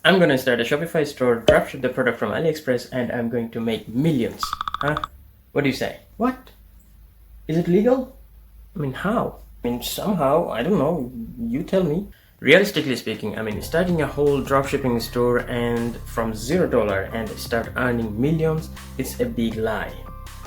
I'm gonna start a Shopify store, dropship the product from Aliexpress, and I'm going to make millions. Huh? What do you say? What? Is it legal? I mean, how? I mean, somehow, I don't know, you tell me. Realistically speaking, I mean, starting a whole dropshipping store and from $0 and start earning millions, it's a big lie.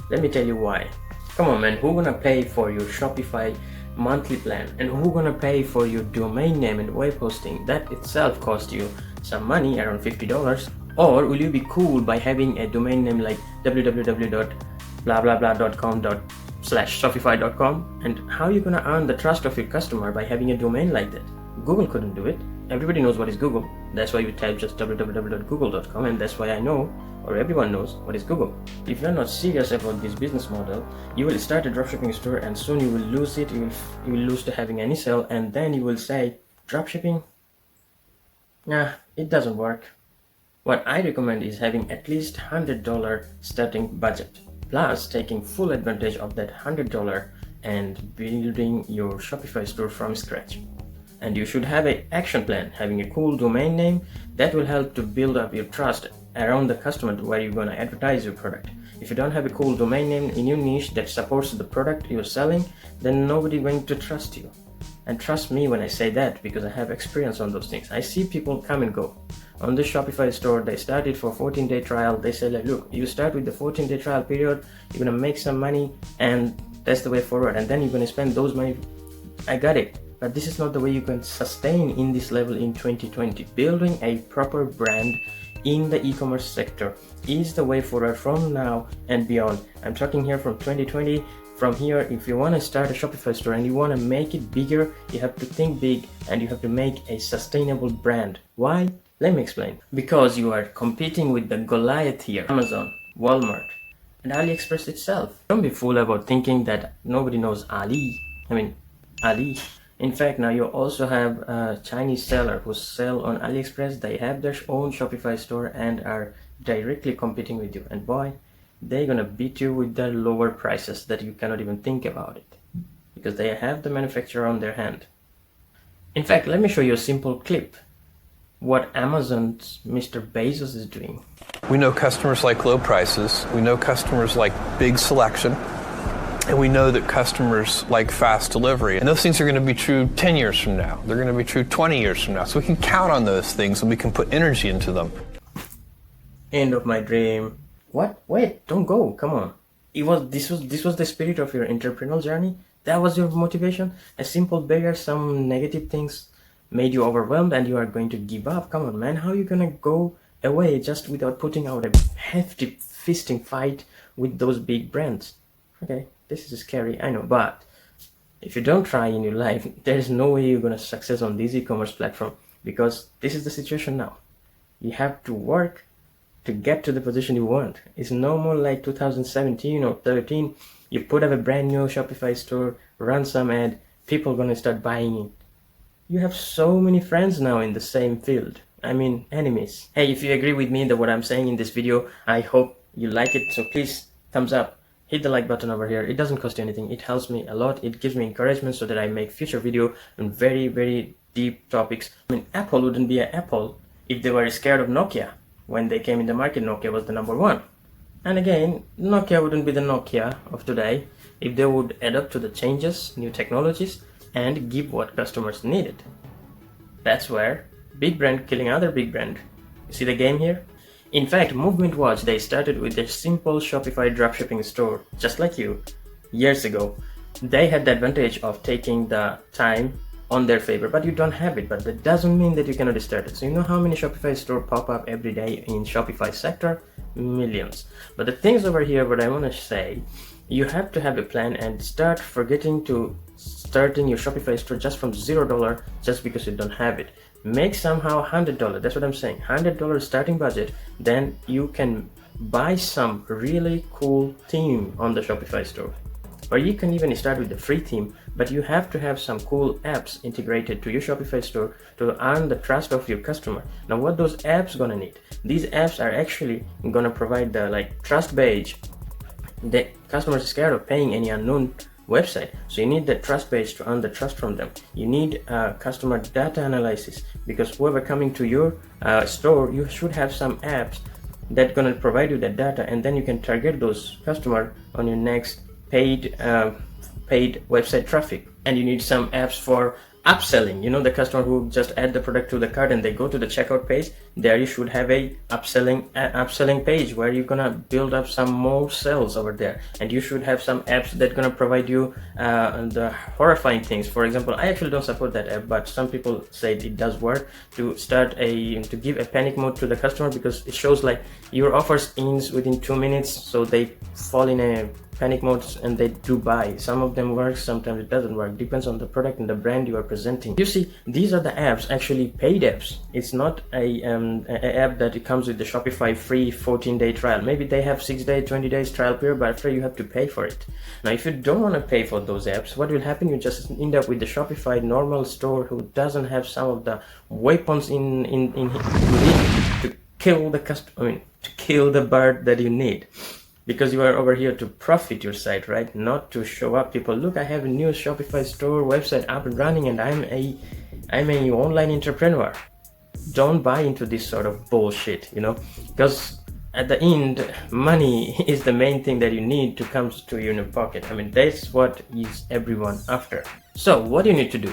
Let me tell you why. Come on, man, who gonna pay for your Shopify monthly plan, and who gonna pay for your domain name and web hosting? That itself cost you some money, around $50. Or will you be cool by having a domain name like www.blablabla.com/shopify.com? And how are you gonna earn the trust of your customer by having a domain like that? Google couldn't do it. Everybody knows what is Google. That's why you type just www.google.com, and that's why I know, or everyone knows, what is Google. If you're not serious about this business model, you will start a dropshipping store and soon you will lose it. You will lose to having any sale, and then you will say, dropshipping? Nah, it doesn't work. What I recommend is having at least $100 starting budget, plus taking full advantage of that $100 and building your Shopify store from scratch. And you should have an action plan, having a cool domain name that will help to build up your trust around the customer where you're going to advertise your product. If you don't have a cool domain name in your niche that supports the product you're selling, then nobody going to trust you. And trust me when I say that, because I have experience on those things. I see people come and go. On the Shopify store, they started for 14-day trial. They say like, look, you start with the 14-day trial period, you're going to make some money, and that's the way forward. And then you're going to spend those money. I got it. But this is not the way you can sustain in this level in 2020. Building a proper brand in the e-commerce sector is the way forward from now and beyond. I'm talking here from 2020. From here, if you want to start a Shopify store and you want to make it bigger, you have to think big and you have to make a sustainable brand. Why? Let me explain. Because you are competing with the Goliath here, Amazon, Walmart, and Aliexpress itself. Don't be fooled about thinking that nobody knows Ali. In fact, now you also have a Chinese seller who sell on Aliexpress. They have their own Shopify store and are directly competing with you. And boy, they're gonna beat you with their lower prices that you cannot even think about it, because they have the manufacturer on their hand. In fact, let me show you a simple clip. What Amazon's Mr. Bezos is doing. We know customers like low prices. We know customers like big selection. And we know that customers like fast delivery. And those things are going to be true 10 years from now. They're going to be true 20 years from now. So we can count on those things and we can put energy into them. End of my dream. What? Wait, don't go. Come on. This was the spirit of your entrepreneurial journey? That was your motivation? A simple barrier, some negative things made you overwhelmed and you are going to give up? Come on, man. How are you going to go away just without putting out a hefty fisting fight with those big brands? Okay. This is scary, I know, but if you don't try in your life, there is no way you're going to success on this e-commerce platform, because this is the situation now. You have to work to get to the position you want. It's no more like 2017 or 13. You put up a brand new Shopify store, run some ad, people are going to start buying it. You have so many friends now in the same field. I mean, enemies. Hey, if you agree with me that what I'm saying in this video, I hope you like it. So please, thumbs up. Hit the like button over here. It doesn't cost you anything. It helps me a lot. It gives me encouragement so that I make future video on very, very deep topics. I mean, Apple wouldn't be an Apple if they were scared of Nokia. When they came in the market, Nokia was the #1. And again, Nokia wouldn't be the Nokia of today if they would adapt to the changes, new technologies, and give what customers needed. That's where big brand killing other big brand. You see the game here? In fact, Movement Watch, they started with a simple Shopify dropshipping store, just like you, years ago. They had the advantage of taking the time on their favor, but you don't have it. But that doesn't mean that you cannot start it. So you know how many Shopify stores pop up every day in Shopify sector? Millions. But the things over here, what I want to say, you have to have a plan and start forgetting to starting your Shopify store just from $0 just because you don't have it. Make somehow $100. That's what I'm saying. $100 starting budget. Then you can buy some really cool theme on the Shopify store. Or you can even start with the free theme, but you have to have some cool apps integrated to your Shopify store to earn the trust of your customer. Now what those apps gonna need? These apps are actually gonna provide the trust badge. The customers are scared of paying any unknown website, so you need the trust page to earn the trust from them. You need customer data analysis, because whoever coming to your store, you should have some apps that gonna provide you that data, and then you can target those customer on your next paid website traffic. And you need some apps for upselling. You know, the customer who just add the product to the cart and they go to the checkout page, there you should have a upselling page where you're gonna build up some more sales over there. And you should have some apps that gonna provide you the horrifying things. For example, I actually don't support that app, but some people say it does work, to give a panic mode to the customer, because it shows like your offers ends within 2 minutes, so they fall in a panic modes and they do buy. Some of them work, sometimes it doesn't work, depends on the product and the brand you are presenting. You see, these are the apps, actually paid apps. It's not a app that it comes with the Shopify free 14-day trial. Maybe they have 6-day 20 days trial period, but after you have to pay for it. Now if you don't want to pay for those apps, what will happen, you just end up with the Shopify normal store who doesn't have some of the weapons in to kill the customer, to kill the bird that you need. Because you are over here to profit your site, right? Not to show up people, look, I have a new Shopify store website up and running and I'm a online entrepreneur. Don't buy into this sort of bullshit, because at the end, money is the main thing that you need to come to you in your pocket. That's what is everyone after. So what do you need to do?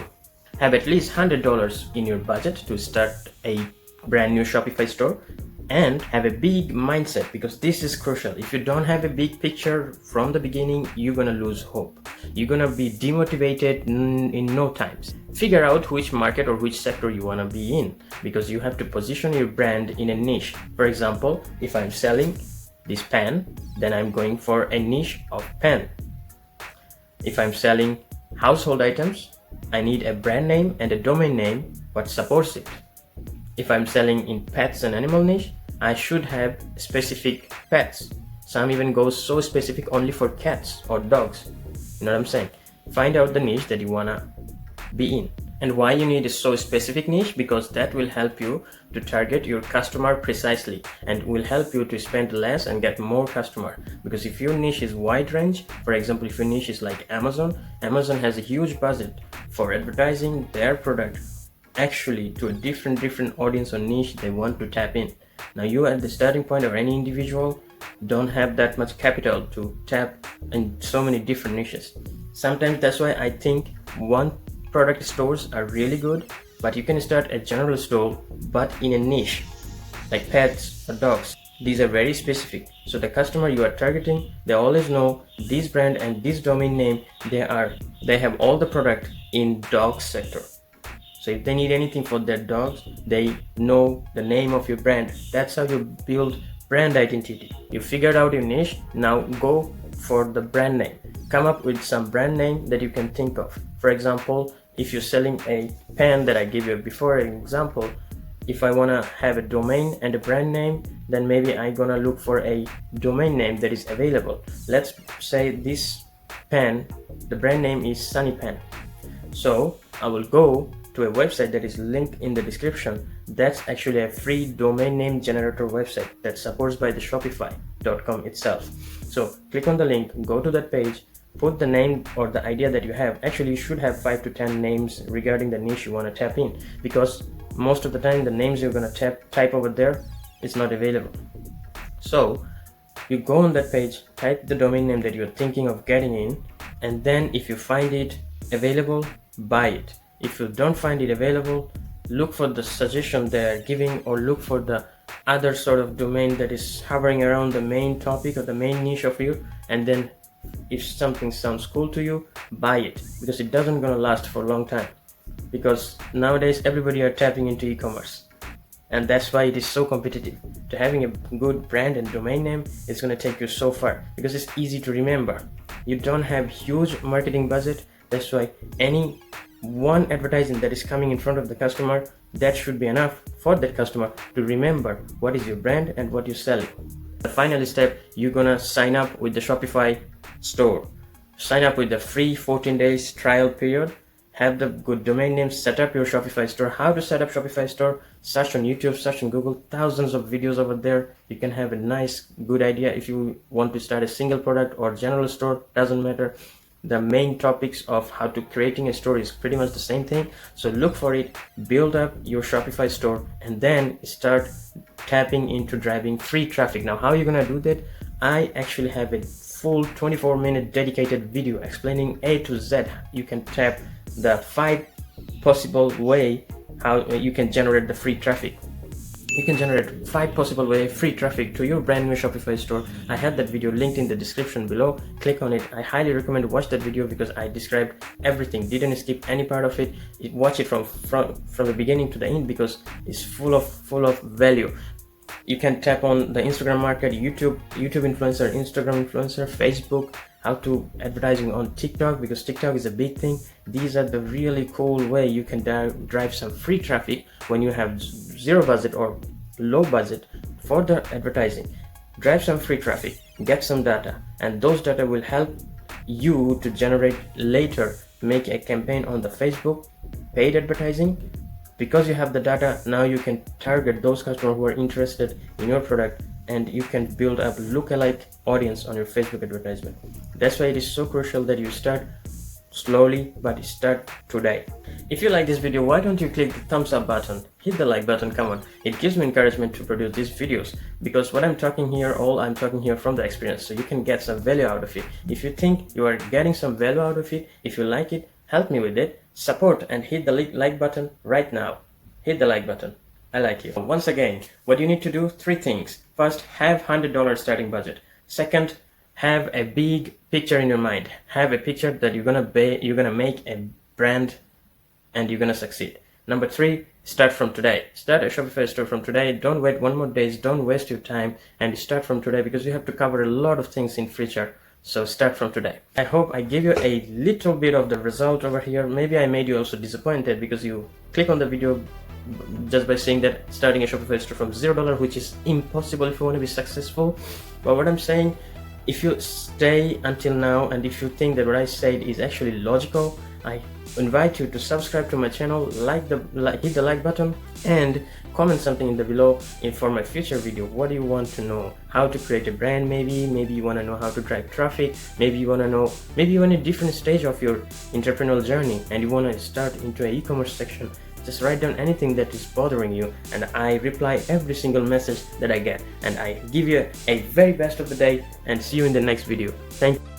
Have at least $100 in your budget to start a brand new Shopify store. And have a big mindset, because this is crucial. If you don't have a big picture from the beginning, you're gonna lose hope. You're gonna be demotivated in no time. Figure out which market or which sector you wanna be in, because you have to position your brand in a niche. For example, if I'm selling this pen, then I'm going for a niche of pen. If I'm selling household items, I need a brand name and a domain name what supports it. If I'm selling in pets and animal niche, I should have specific pets. Some even go so specific only for cats or dogs. You know what I'm saying? Find out the niche that you wanna be in. And why you need a so specific niche, because that will help you to target your customer precisely and will help you to spend less and get more customer. Because if your niche is wide range, for example, if your niche is like Amazon has a huge budget for advertising their product actually to a different audience or niche they want to tap in. Now you at the starting point, or any individual don't have that much capital to tap in so many different niches. Sometimes that's why I think one product stores are really good, but you can start a general store but in a niche like pets or dogs. These are very specific, so the customer you are targeting, they always know this brand and this domain name. They have all the product in dog sector. So if they need anything for their dogs, they know the name of your brand. That's how you build brand identity. You figured out your niche, now go for the brand name. Come up with some brand name that you can think of. For example, if you're selling a pen that I gave you before an example, if I wanna have a domain and a brand name, then maybe I'm gonna look for a domain name that is available. Let's say this pen, the brand name is Sunny Pen. So I will go to a website that is linked in the description. That's actually a free domain name generator website that's supported by the Shopify.com itself. So click on the link, go to that page, put the name or the idea that you have. Actually, you should have 5 to 10 names regarding the niche you want to tap in, because most of the time the names you're going to type over there is not available. So you go on that page, type the domain name that you're thinking of getting in, and then if you find it available, buy it. If you don't find it available, look for the suggestion they're giving, or look for the other sort of domain that is hovering around the main topic or the main niche of you, and then if something sounds cool to you, buy it, because it doesn't gonna last for a long time. Because nowadays everybody are tapping into e-commerce, and that's why it is so competitive. To having a good brand and domain name is gonna take you so far, because it's easy to remember. You don't have huge marketing budget, that's why any one advertising that is coming in front of the customer, that should be enough for that customer to remember what is your brand and what you're selling. The final step, you're gonna sign up with the Shopify store. Sign up with the free 14 days trial period. Have the good domain name, set up your Shopify store. How to set up Shopify store? Search on YouTube, search on Google, thousands of videos over there. You can have a nice, good idea. If you want to start a single product or general store, doesn't matter. the main topics of how to creating a store is pretty much the same thing. So look for it, build up your Shopify store, and then start tapping into driving free traffic. Now, how are you gonna do that? I actually have a full 24-minute dedicated video explaining A to Z. You can tap the 5 possible way how you can generate the free traffic. You can generate 5 possible way free traffic to your brand new Shopify store. I have that video linked in the description below. Click on it. I highly recommend watch that video because I described everything. Didn't skip any part of it. Watch it from the beginning to the end because it's full of value. You can tap on the Instagram market, YouTube influencer, Instagram influencer, Facebook, how to advertising on TikTok because TikTok is a big thing. These are the really cool way you can drive some free traffic when you have zero budget or low budget for the advertising. Drive some free traffic, get some data, and those data will help you to generate later, make a campaign on the Facebook, paid advertising. Because you have the data, now you can target those customers who are interested in your product, and you can build up lookalike audience on your Facebook advertisement. That's why it is so crucial that you start slowly, but start today. If you like this video, why don't you click the thumbs up button, hit the like button, come on. It gives me encouragement to produce these videos because what I'm talking here from the experience, so you can get some value out of it. If you think you are getting some value out of it, if you like it, help me with it, support and hit the like button right now. Hit the like button. I like you. Once again, what you need to do, 3 things. First, have $100 starting budget. Second, have a big picture in your mind. Have a picture that you're gonna make a brand and you're gonna succeed. Number 3, start from today. Start a Shopify store from today. Don't wait one more days. Don't waste your time and start from today because you have to cover a lot of things in future. So start from today. I hope I gave you a little bit of the result over here. Maybe I made you also disappointed because you click on the video just by saying that starting a Shopify store from $0, which is impossible if you want to be successful. But what I'm saying, if you stay until now and if you think that what I said is actually logical, I invite you to subscribe to my channel, hit the like button, and comment something in the below for my future video. What do you want to know? How to create a brand? Maybe you want to know how to drive traffic. Maybe you're in a different stage of your entrepreneurial journey and you want to start into an e-commerce section. Just write down anything that is bothering you and I reply every single message that I get, and I give you a very best of the day and see you in the next video. Thank you.